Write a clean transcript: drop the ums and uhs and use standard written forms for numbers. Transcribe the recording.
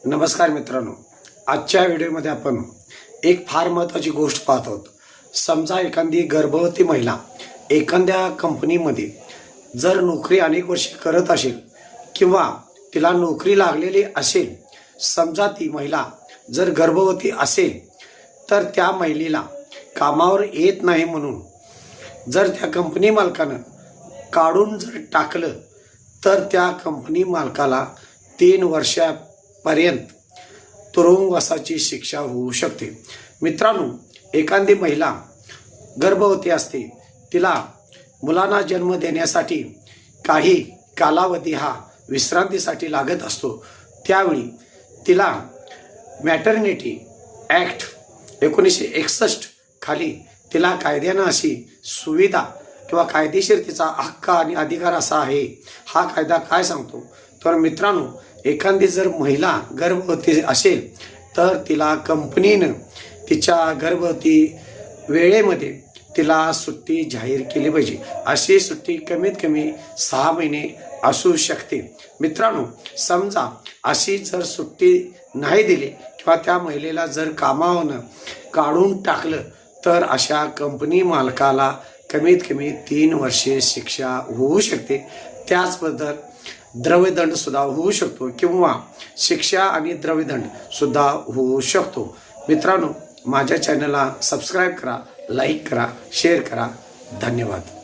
नमस्कार मित्रांनो, आजच्या व्हिडिओमध्ये आपण एक फार महत्त्वाची गोष्ट पाहत आहोत। समजा एखादी गर्भवती महिला एखाद्या कंपनीमध्ये जर नोकरी अनेक वर्षे करत असेल किंवा तिला नोकरी लागलेली असेल, समजा ती महिला जर गर्भवती असेल तर त्या महिलेला कामावर येत नाही म्हणून जर त्या कंपनी मालकानं काढून जर टाकलं तर त्या कंपनी मालकाला 3 वर्षापर्यंत तुरुंगवासाची शिक्षा होऊ शकते। मित्रांनो, एखादी महिला गर्भवती असते, तिला मुलांना जन्म देण्यासाठी काही कालावधी हा विश्रांतीसाठी लागत असतो। त्यावेळी तिला मॅटर्निटी ॲक्ट 1961 खाली तिला कायद्यानं अशी सुविधा किंवा कायदेशीर तिचा हक्क आणि अधिकार असा आहे। हा कायदा काय सांगतो तर मित्रांनो, एखादी जर महिला गर्भवती असेल तर तिला कंपनीनं तिच्या गर्भवती वेळेमध्ये तिला सुट्टी जाहीर केली पाहिजे। अशी सुट्टी कमीत कमी 6 महिने असू शकते। मित्रांनो, समजा अशी जर सुट्टी नाही दिली किंवा त्या महिलेला जर कामावरून काढून टाकलं तर अशा कंपनी मालकाला कमीत कमी 3 वर्षे शिक्षा होऊ शकते। त्याचबद्दल द्रव्यदंड सुद्धा होऊ शकतो किंवा शिक्षा आणि द्रव्यदंड सुद्धा होऊ शकतो। मित्रांनो, माझ्या चॅनलला सबस्क्राईब करा, लाईक करा, शेअर करा। धन्यवाद।